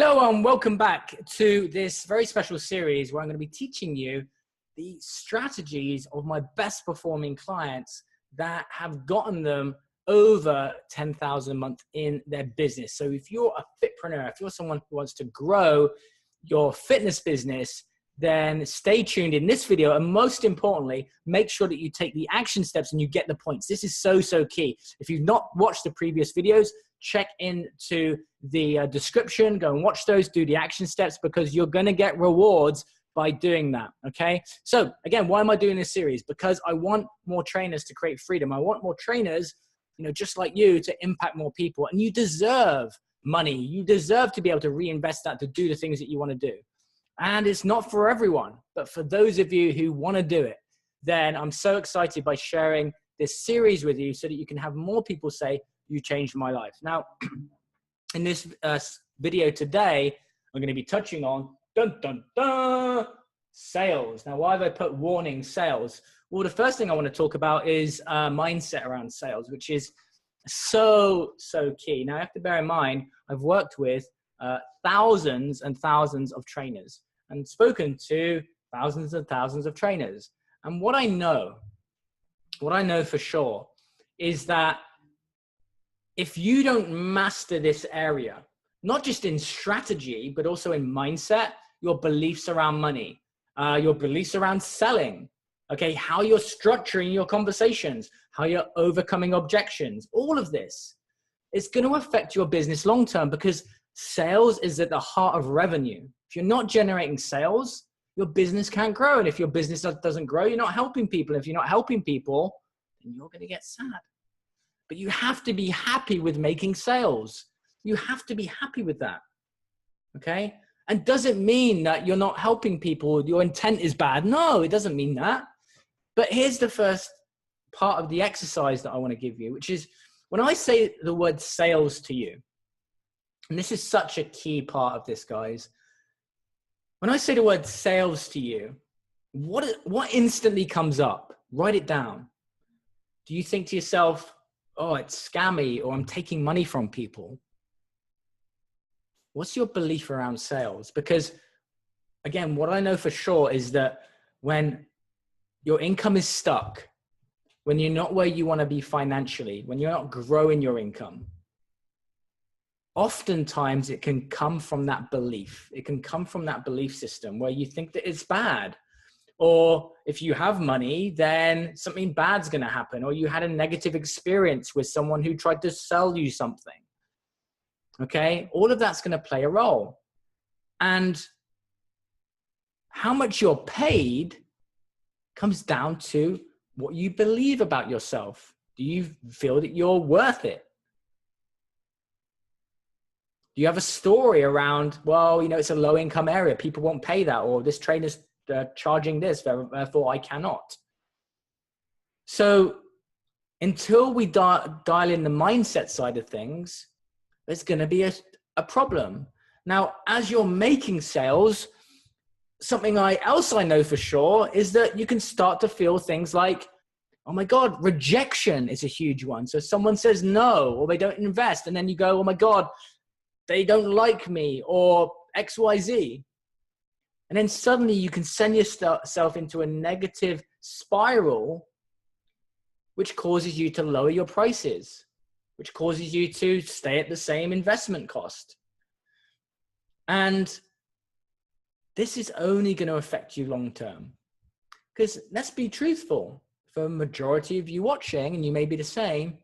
Hello and welcome back to this very special series where I'm going to be teaching you the strategies of my best performing clients that have gotten them over 10,000 a month in their business. So if you're a fitpreneur, if you're someone who wants to grow your fitness business, then stay tuned in this video. And most importantly, make sure that you take the action steps and you get the points. This is so key. If you've not watched the previous videos, check into the description, go and watch those, do the action steps, because you're going to get rewards by doing that. Okay. So again, why am I doing this series? Because I want more trainers to create freedom. I want more trainers, just like you, to impact more people. And you deserve money. You deserve to be able to reinvest that to do the things that you want to do. And it's not for everyone, but for those of you who want to do it, then I'm so excited by sharing this series with you so that you can have more people say, you changed my life. Now, in this video today, I'm going to be touching on sales. Now, why have I put warning sales? Well, the first thing I want to talk about is mindset around sales, which is so key. Now, I have to bear in mind, I've worked with thousands and thousands of trainers and spoken to thousands and thousands of trainers. And what I know for sure is that if you don't master this area, not just in strategy, but also in mindset, your beliefs around money, your beliefs around selling, okay, how you're structuring your conversations, how you're overcoming objections, all of this, it's going to affect your business long-term, because sales is at the heart of revenue. If you're not generating sales, your business can't grow. And if your business doesn't grow, you're not helping people. If you're not helping people, then you're going to get sad. But you have to be happy with making sales. You have to be happy with that. Okay? And doesn't mean that you're not helping people, your intent is bad. No, it doesn't mean that. But here's the first part of the exercise that I want to give you, which is when I say the word sales to you, and this is such a key part of this, guys. When I say the word sales to you, what instantly comes up? Write it down. Do you think to yourself, oh, it's scammy, or I'm taking money from people? What's your belief around sales? Because again, what I know for sure is that when your income is stuck, when you're not where you want to be financially, when you're not growing your income, oftentimes it can come from that belief. It can come from that belief system where you think that it's bad. Or if you have money, then something bad's going to happen. Or you had a negative experience with someone who tried to sell you something. Okay? All of that's going to play a role. And how much you're paid comes down to what you believe about yourself. Do you feel that you're worth it? Do you have a story around, well, it's a low income area, people won't pay that, or this trainer's charging this, therefore I cannot. So until we dial in the mindset side of things, there's going to be a problem. Now, as you're making sales, something else I know for sure is that you can start to feel things like, oh my God, rejection is a huge one. So someone says no, or they don't invest, and then you go, oh my God, they don't like me, or XYZ. And then suddenly you can send yourself into a negative spiral, which causes you to lower your prices, which causes you to stay at the same investment cost. And this is only going to affect you long-term. Because let's be truthful, for a majority of you watching, and you may be the same,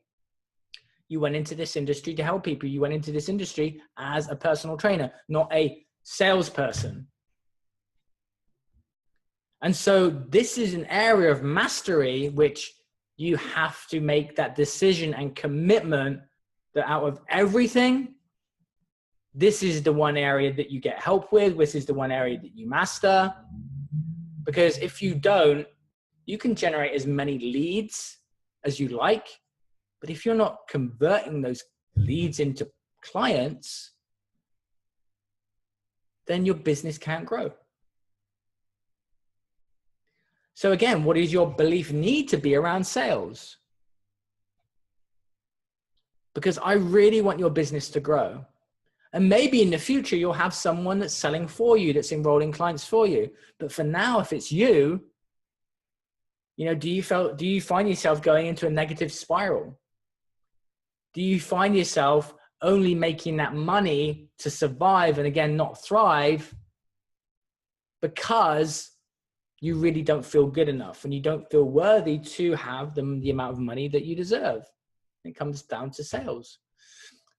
you went into this industry to help people. You went into this industry as a personal trainer, not a salesperson. And so this is an area of mastery which you have to make that decision and commitment that out of everything, this is the one area that you get help with. This is the one area that you master. Because if you don't, you can generate as many leads as you like. But if you're not converting those leads into clients, then your business can't grow. So again, what does your belief need to be around sales? Because I really want your business to grow. And maybe in the future, you'll have someone that's selling for you, that's enrolling clients for you. But for now, if it's you, do you find yourself going into a negative spiral? Do you find yourself only making that money to survive and again, not thrive because you really don't feel good enough and you don't feel worthy to have the amount of money that you deserve? It comes down to sales.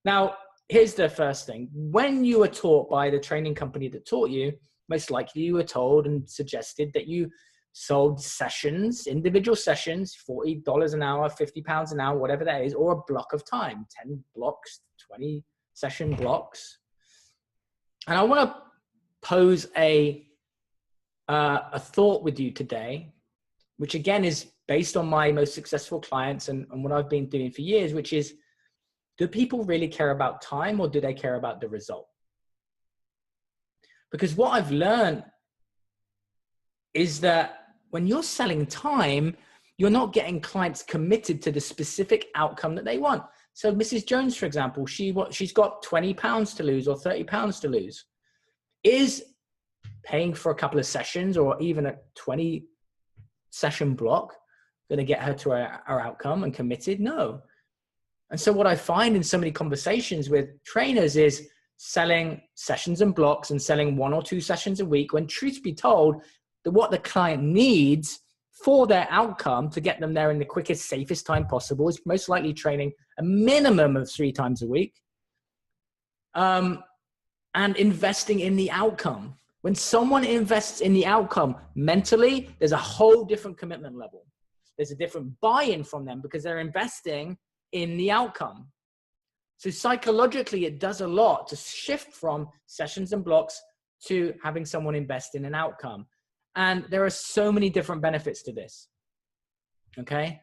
Now, here's the first thing. When you were taught by the training company that taught you, most likely you were told and suggested that you sold sessions, individual sessions, $40 an hour, £50 an hour, whatever that is, or a block of time, 10 blocks, 20 session blocks. And I want to pose a thought with you today, which again is based on my most successful clients and what I've been doing for years, which is, do people really care about time or do they care about the result? Because what I've learned is that when you're selling time, you're not getting clients committed to the specific outcome that they want. So Mrs. Jones, for example, she's got 20 pounds to lose or 30 pounds to lose. Is paying for a couple of sessions or even a 20 session block going to get her to her outcome and committed? No. And so what I find in so many conversations with trainers is selling sessions and blocks and selling 1 or 2 sessions a week, when truth be told, that what the client needs for their outcome to get them there in the quickest, safest time possible is most likely training a minimum of 3 times a week, and investing in the outcome. When someone invests in the outcome mentally, there's a whole different commitment level. There's a different buy-in from them because they're investing in the outcome. So psychologically, it does a lot to shift from sessions and blocks to having someone invest in an outcome. And there are so many different benefits to this. Okay.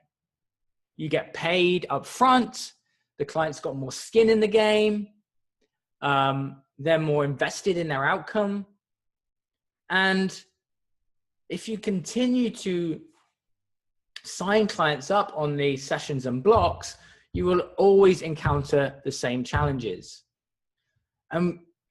You get paid up front. The client's got more skin in the game. They're more invested in their outcome. And if you continue to sign clients up on the sessions and blocks, you will always encounter the same challenges.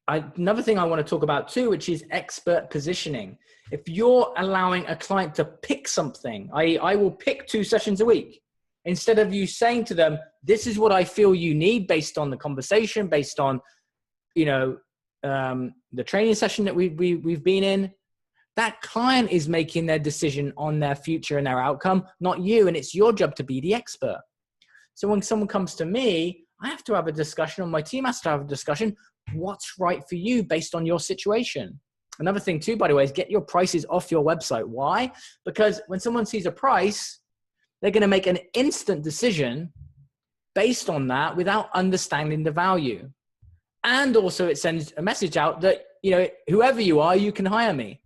Another thing I want to talk about too, which is expert positioning. If you're allowing a client to pick something, I will pick 2 sessions a week, instead of you saying to them, this is what I feel you need based on the conversation, based on, the training session that we've been in. That client is making their decision on their future and their outcome, not you. And it's your job to be the expert. So when someone comes to me, I have to have a discussion, or my team has to have a discussion. What's right for you based on your situation? Another thing too, by the way, is get your prices off your website. Why? Because when someone sees a price, they're going to make an instant decision based on that without understanding the value. And also it sends a message out that, whoever you are, you can hire me.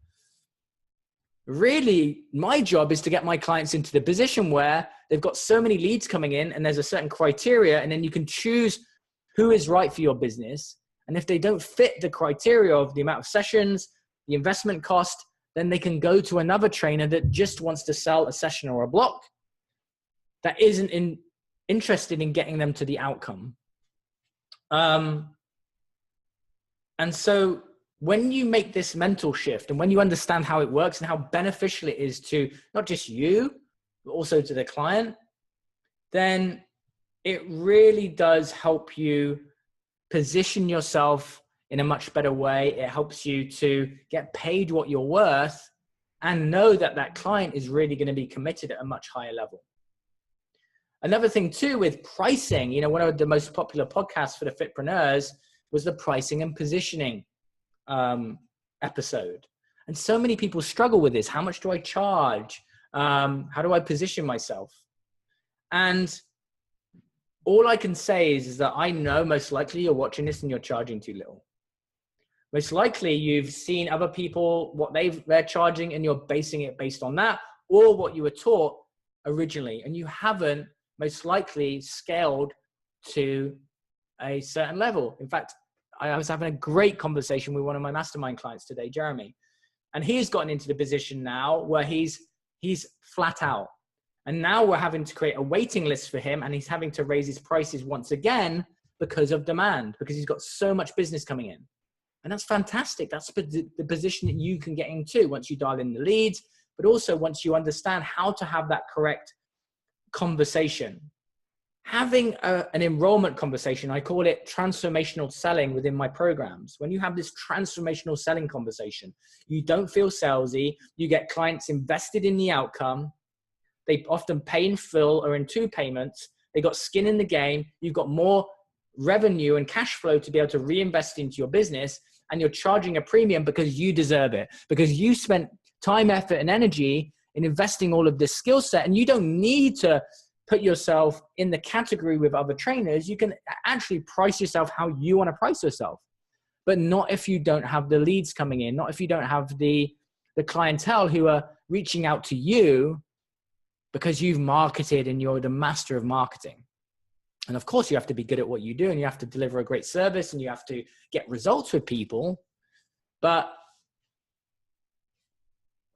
Really, my job is to get my clients into the position where they've got so many leads coming in and there's a certain criteria, and then you can choose who is right for your business. And if they don't fit the criteria of the amount of sessions, the investment cost, then they can go to another trainer that just wants to sell a session or a block that isn't interested in getting them to the outcome. And so when you make this mental shift and when you understand how it works and how beneficial it is to not just you, but also to the client, then it really does help you position yourself in a much better way. It helps you to get paid what you're worth and know that that client is really going to be committed at a much higher level. Another thing too with pricing, one of the most popular podcasts for the fitpreneurs was the pricing and positioning episode. And so many people struggle with this. How much do I charge? How do I position myself? And all I can say is that I know most likely you're watching this and you're charging too little. Most likely you've seen other people, what they're charging, and you're basing it based on that, or what you were taught originally. And you haven't most likely scaled to a certain level. In fact, I was having a great conversation with one of my mastermind clients today, Jeremy, and he's gotten into the position now where he's flat out. And now we're having to create a waiting list for him, and he's having to raise his prices once again because of demand, because he's got so much business coming in. And that's fantastic. That's the position that you can get into once you dial in the leads, but also once you understand how to have that correct conversation. Having an enrollment conversation, I call it transformational selling within my programs. When you have this transformational selling conversation, you don't feel salesy. You get clients invested in the outcome. They often pay in full or in 2 payments. They got skin in the game. You've got more revenue and cash flow to be able to reinvest into your business, and you're charging a premium because you deserve it, because you spent time, effort, and energy in investing all of this skill set, and you don't need to put yourself in the category with other trainers. You can actually price yourself how you want to price yourself, but not if you don't have the leads coming in, not if you don't have the clientele who are reaching out to you because you've marketed and you're the master of marketing. And of course you have to be good at what you do, and you have to deliver a great service, and you have to get results with people. But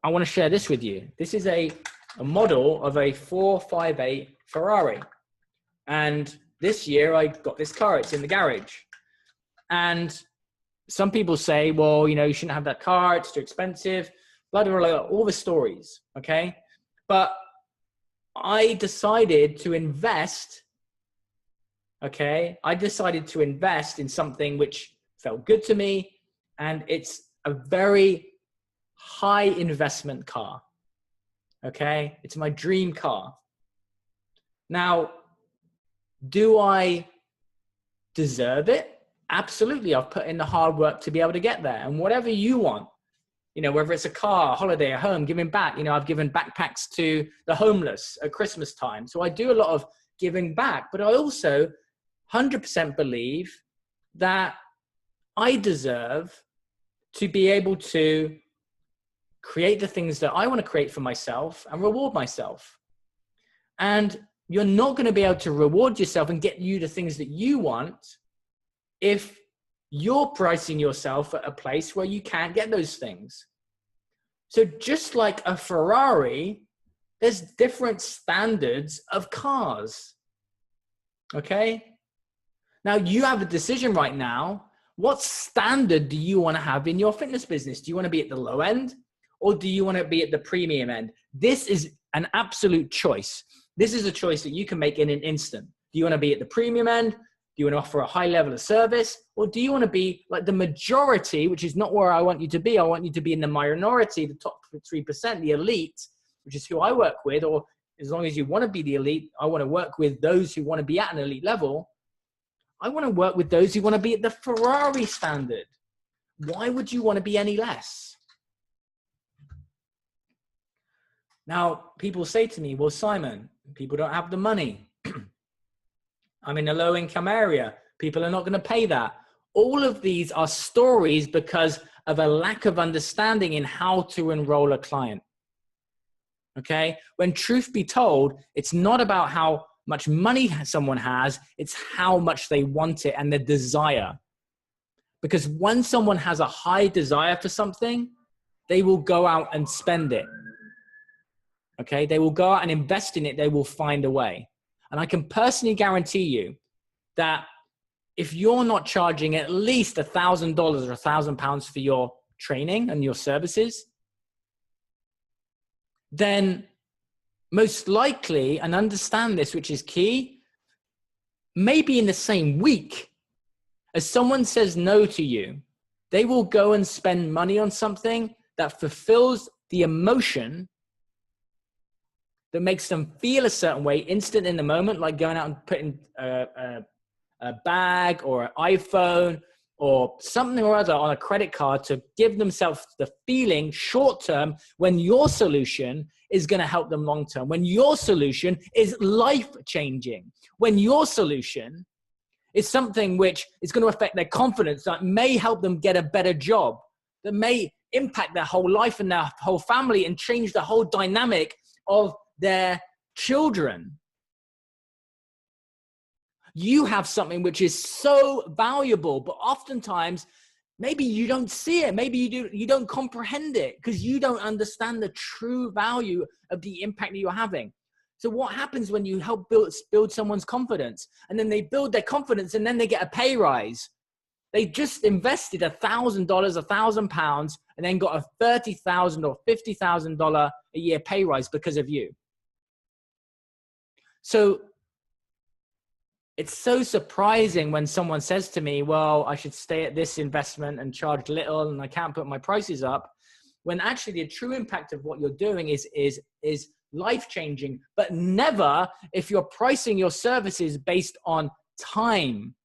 I want to share this with you. This is a model of a 458 Ferrari. And this year I got this car, it's in the garage. And some people say, well, you know, you shouldn't have that car, it's too expensive, blah, blah, blah, all the stories, okay? But I decided to invest, okay? I decided to invest in something which felt good to me, and it's a very high investment car, okay? It's my dream car. Now, do I deserve it? Absolutely. I've put in the hard work to be able to get there. And whatever you want, you know, whether it's a car, a holiday, a home, giving back. You know, I've given backpacks to the homeless at Christmas time. So I do a lot of giving back. But I also 100% believe that I deserve to be able to create the things that I want to create for myself and reward myself. And you're not going to be able to reward yourself and get you the things that you want if you're pricing yourself at a place where you can't get those things. So just like a Ferrari, there's different standards of cars. Okay? Now you have a decision right now. What standard do you want to have in your fitness business? Do you want to be at the low end, or do you want to be at the premium end? This is an absolute choice. This is a choice that you can make in an instant. Do you want to be at the premium end? Do you want to offer a high level of service? Or do you want to be like the majority, which is not where I want you to be. I want you to be in the minority, the top 3%, the elite, which is who I work with. Or as long as you want to be the elite, I want to work with those who want to be at an elite level. I want to work with those who want to be at the Ferrari standard. Why would you want to be any less? Now, people say to me, well, Simon, people don't have the money. I'm in a low income area. People are not going to pay that. All of these are stories because of a lack of understanding in how to enroll a client. Okay? When truth be told, it's not about how much money someone has, it's how much they want it and the desire. Because when someone has a high desire for something, they will go out and spend it. Okay, they will go out and invest in it. They will find a way. And I can personally guarantee you that if you're not charging at least $1,000 or £1,000 for your training and your services, then most likely, and understand this, which is key, maybe in the same week, as someone says no to you, they will go and spend money on something that fulfills the emotion that makes them feel a certain way instant in the moment, like going out and putting a bag or an iPhone or something or other on a credit card to give themselves the feeling short term, when your solution is going to help them long term, when your solution is life changing, when your solution is something which is going to affect their confidence, that may help them get a better job, that may impact their whole life and their whole family and change the whole dynamic of their children. You have something which is so valuable, but oftentimes maybe you don't see it. Maybe you don't comprehend it because you don't understand the true value of the impact that you're having. So what happens when you help build someone's confidence, and then they build their confidence and then they get a pay rise? They just invested $1,000, £1,000, and then got a $30,000 or $50,000 a year pay rise because of you. So it's so surprising when someone says to me, well, I should stay at this investment and charge little and I can't put my prices up, when actually the true impact of what you're doing is life-changing, but never if you're pricing your services based on time.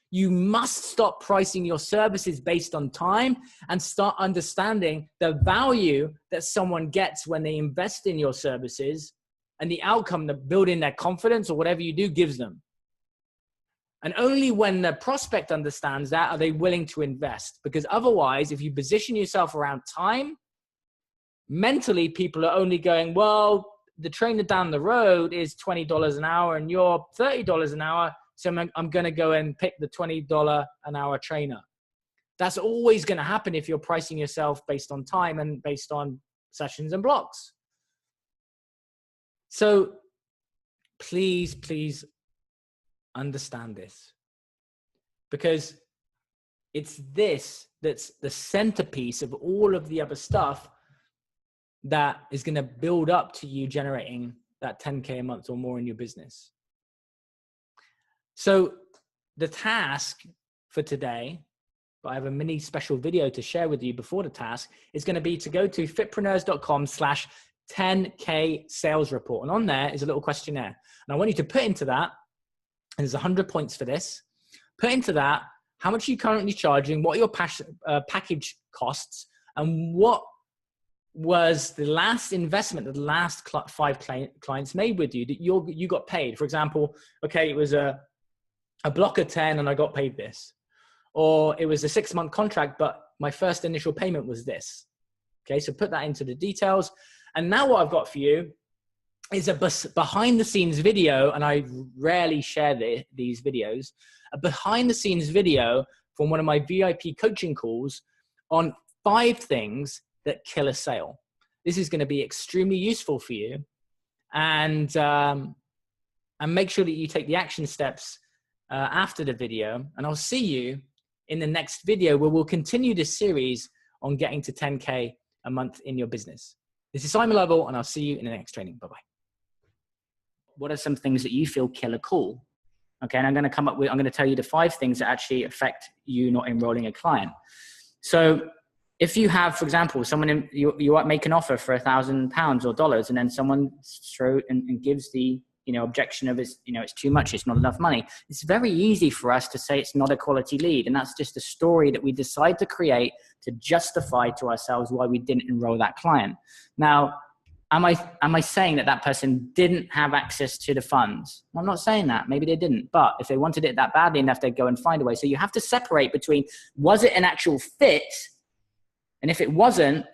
You must stop pricing your services based on time and start understanding the value that someone gets when they invest in your services and the outcome that building their confidence or whatever you do gives them. And only when the prospect understands that are they willing to invest. Because otherwise, if you position yourself around time, mentally people are only going, well, the trainer down the road is $20 an hour and you're $30 an hour. So I'm going to go and pick the $20 an hour trainer. That's always going to happen if you're pricing yourself based on time and based on sessions and blocks. So please, please understand this, because it's this that's the centerpiece of all of the other stuff that is going to build up to you generating that 10K a month or more in your business. So the task for today, but I have a mini special video to share with you before the task, is going to be to go to fitpreneurs.com/10K sales report. And on there is a little questionnaire. And I want you to put into that, and there's 100 points for this, put into that how much are you currently charging, what are your package costs, and what was the last investment that the last 5 clients made with you that you got paid. For example, okay, it was a block of 10 and I got paid this. Or it was a 6-month contract, but my first initial payment was this. Okay, so put that into the details. And now what I've got for you is a behind the scenes video, and I rarely share these videos, a behind the scenes video from one of my VIP coaching calls on 5 things that kill a sale. This is going to be extremely useful for you, and make sure that you take the action steps after the video. And I'll see you in the next video where we'll continue this series on getting to 10K a month in your business. This is Simon Lovell, and I'll see you in the next training. Bye-bye. What are some things that you feel kill a call? Okay, and I'm going to tell you the 5 things that actually affect you not enrolling a client. So if you have, for example, someone you make an offer for £1,000 or dollars, and then someone throws and gives the objection of it's too much, it's not enough money. It's very easy for us to say it's not a quality lead, and that's just a story that we decide to create to justify to ourselves why we didn't enroll that client. Now, am I saying that person didn't have access to the funds? I'm not saying that. Maybe they didn't, but if they wanted it that badly enough, they'd go and find a way. So you have to separate between, was it an actual fit? And if it was a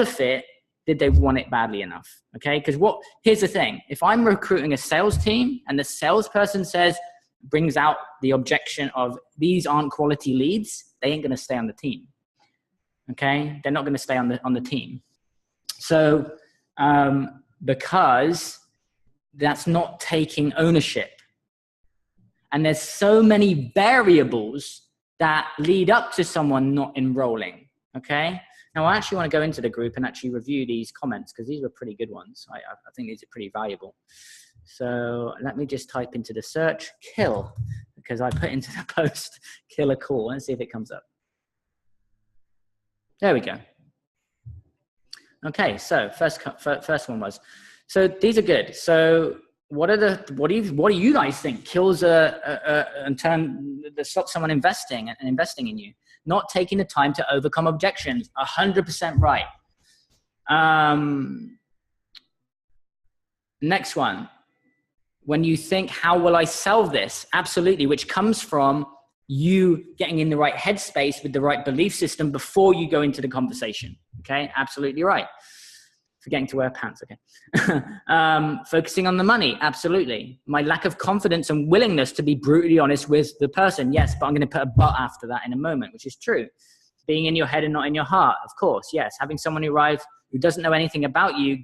fit, did they want it badly enough? Okay, because here's the thing. If I'm recruiting a sales team and the salesperson brings out the objection of these aren't quality leads, they ain't gonna stay on the team. Okay, they're not gonna stay on the team. So because that's not taking ownership. And there's so many variables that lead up to someone not enrolling. Okay. Now I actually want to go into the group and actually review these comments, because these were pretty good ones. I think these are pretty valuable. So let me just type into the search kill, because I put into the post kill a call. Let's see if it comes up. There we go. Okay. So first one was, so these are good. So what do you guys think kills and stop someone investing in you? Not taking the time to overcome objections. 100% right. Next one. When you think, how will I sell this? Absolutely. Which comes from you getting in the right headspace with the right belief system before you go into the conversation. Okay. Absolutely right. Forgetting to wear pants. Okay. Focusing on the money. Absolutely. My lack of confidence and willingness to be brutally honest with the person. Yes, but I'm going to put a but after that in a moment, which is true. Being in your head and not in your heart. Of course. Yes. Having someone who doesn't know anything about you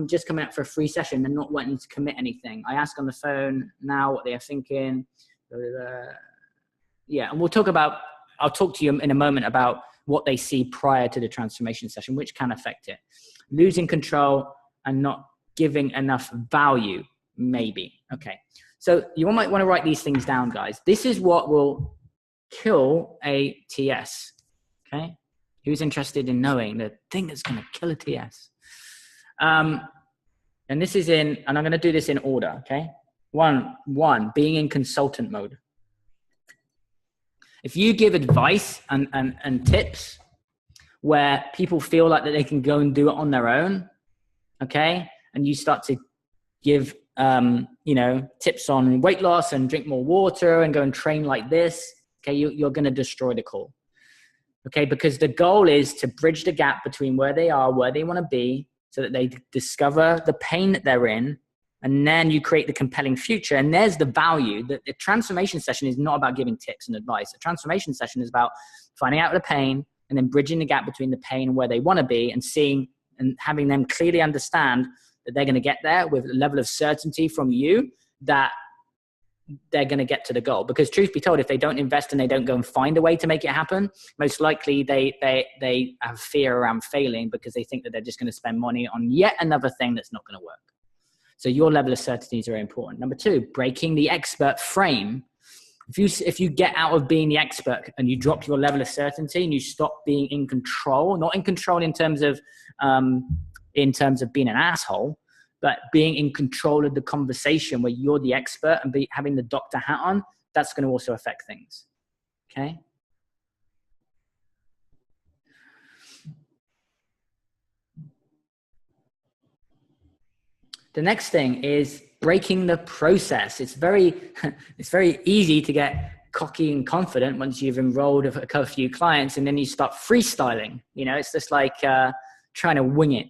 just coming out for a free session and not wanting to commit anything. I ask on the phone now what they are thinking. Yeah, and I'll talk to you in a moment about what they see prior to the transformation session, which can affect it. Losing control and not giving enough value, maybe. Okay, so you might want to write these things down, guys. This is what will kill a TS, okay? Who's interested in knowing the thing that's going to kill a TS? And this is and I'm going to do this in order, okay? One, being in consultant mode. If you give advice and tips where people feel like that they can go and do it on their own, okay? And you start to give, tips on weight loss and drink more water and go and train like this, okay? You're going to destroy the call, okay? Because the goal is to bridge the gap between where they are, where they want to be, so that they discover the pain that they're in, and then you create the compelling future. And there's the value. The transformation session is not about giving tips and advice. The transformation session is about finding out the pain and then bridging the gap between the pain and where they want to be, and seeing and having them clearly understand that they're going to get there with a level of certainty from you that they're going to get to the goal. Because truth be told, if they don't invest and they don't go and find a way to make it happen, most likely they have fear around failing because they think that they're just going to spend money on yet another thing that's not going to work. So your level of certainty is very important. Number two, breaking the expert frame. If you get out of being the expert and you drop your level of certainty and you stop being in control, not in control in terms of being an asshole, but being in control of the conversation where you're the expert and having the doctor hat on, that's going to also affect things. Okay. The next thing is breaking the process. It's very easy to get cocky and confident once you've enrolled a few clients, and then you start freestyling. It's just like trying to wing it.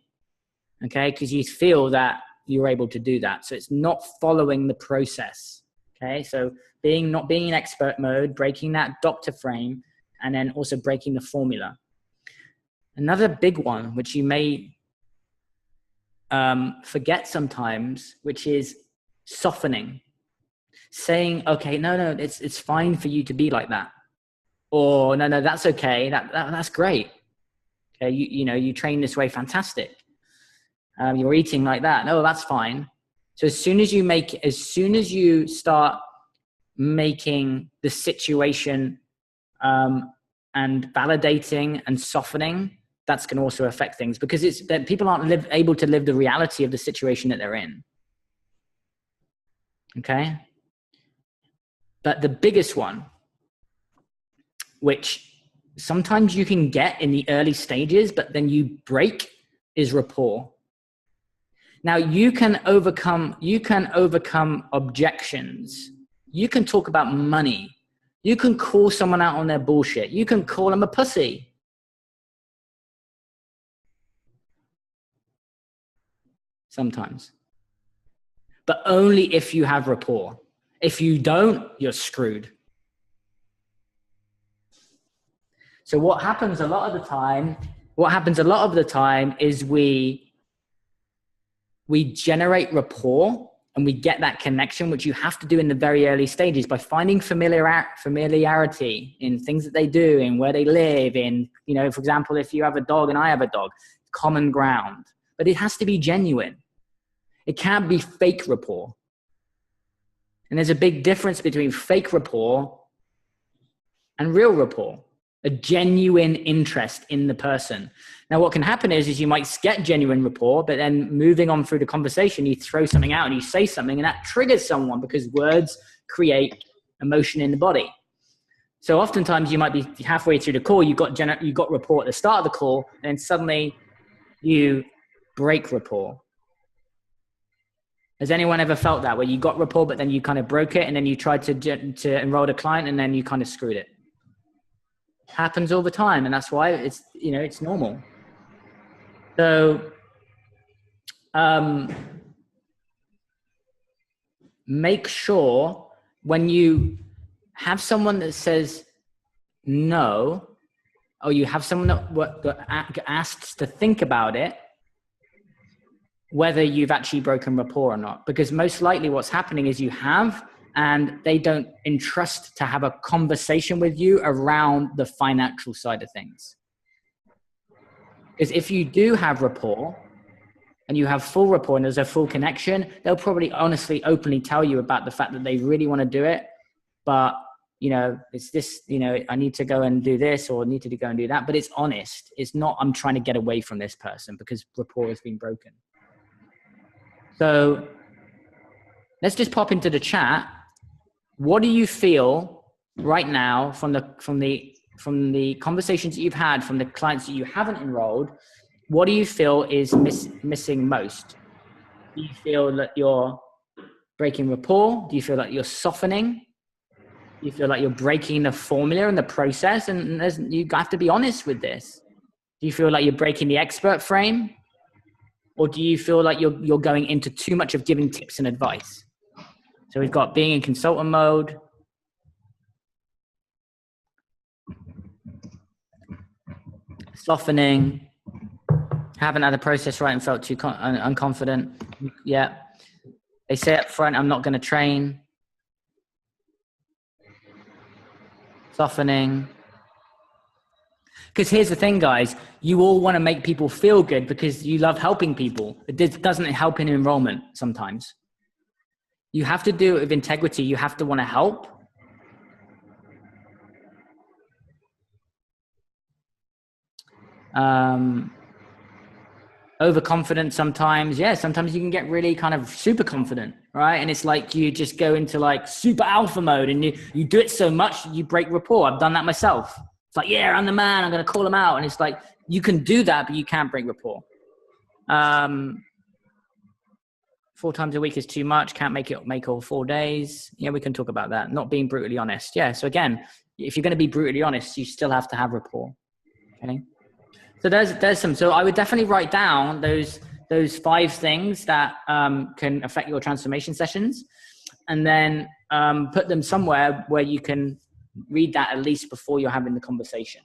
Okay, because you feel that you're able to do that. So it's not following the process. Okay, so not being in expert mode, breaking that doctor frame, and then also breaking the formula. Another big one, which you may forget sometimes, which is softening. Saying, okay, no, it's fine for you to be like that. Or no, that's okay. That's great. Okay, you train this way, fantastic. You're eating like that. No, that's fine. So as soon as you start making the situation and validating and softening, that's going to also affect things, because it's that people aren't able to live the reality of the situation that they're in. Okay. But the biggest one, which sometimes you can get in the early stages, but then you break, is rapport. Now you can overcome objections. You can talk about money. You can call someone out on their bullshit. You can call them a pussy. Sometimes. But only if you have rapport. If you don't, you're screwed. So what happens a lot of the time is we generate rapport and we get that connection, which you have to do in the very early stages by finding familiarity in things that they do, in where they live, in, for example, if you have a dog and I have a dog, common ground. But it has to be genuine. It can't be fake rapport. And there's a big difference between fake rapport and real rapport, a genuine interest in the person. Now, what can happen is you might get genuine rapport, but then moving on through the conversation, you throw something out and you say something, and that triggers someone, because words create emotion in the body. So oftentimes you might be halfway through the call, you got rapport at the start of the call, and then suddenly you break rapport. Has anyone ever felt that, where you got rapport, but then you kind of broke it, and then you tried to enroll a client, and then you kind of screwed it? Happens all the time, and that's why it's normal. So make sure when you have someone that says no, or you have someone that asks to think about it, whether you've actually broken rapport or not. Because most likely what's happening is you have, and they don't entrust to have a conversation with you around the financial side of things. Because if you do have rapport and you have full rapport and there's a full connection, they'll probably honestly, openly tell you about the fact that they really want to do it. But, you know, it's this, you know, I need to go and do this or need to go and do that. But it's honest. It's not, I'm trying to get away from this person because rapport has been broken. So let's just pop into the chat. What do you feel right now from the conversations that you've had, from the clients that you haven't enrolled? What do you feel is missing most? Do you feel that you're breaking rapport? Do you feel like you're softening? Do you feel like you're breaking the formula and the process? And you have to be honest with this. Do you feel like you're breaking the expert frame? Or do you feel like you're going into too much of giving tips and advice? So we've got being in consultant mode. Softening. Haven't had the process right and felt too unconfident. Yeah. They say up front, I'm not going to train. Softening. Because here's the thing, guys. You all want to make people feel good because you love helping people. It doesn't help in enrollment sometimes. You have to do it with integrity. You have to want to help. Overconfident sometimes. Yeah, sometimes you can get really kind of super confident, right? And it's like you just go into like super alpha mode and you do it so much, you break rapport. I've done that myself. It's like, yeah, I'm the man. I'm going to call him out. And it's like, you can do that, but you can't break rapport. 4 times a week is too much. Can't make all 4 days. Yeah, we can talk about that. Not being brutally honest. Yeah. So again, if you're going to be brutally honest, you still have to have rapport. Okay. So there's some. So I would definitely write down those 5 things that can affect your transformation sessions, and then put them somewhere where you can read that at least before you're having the conversation.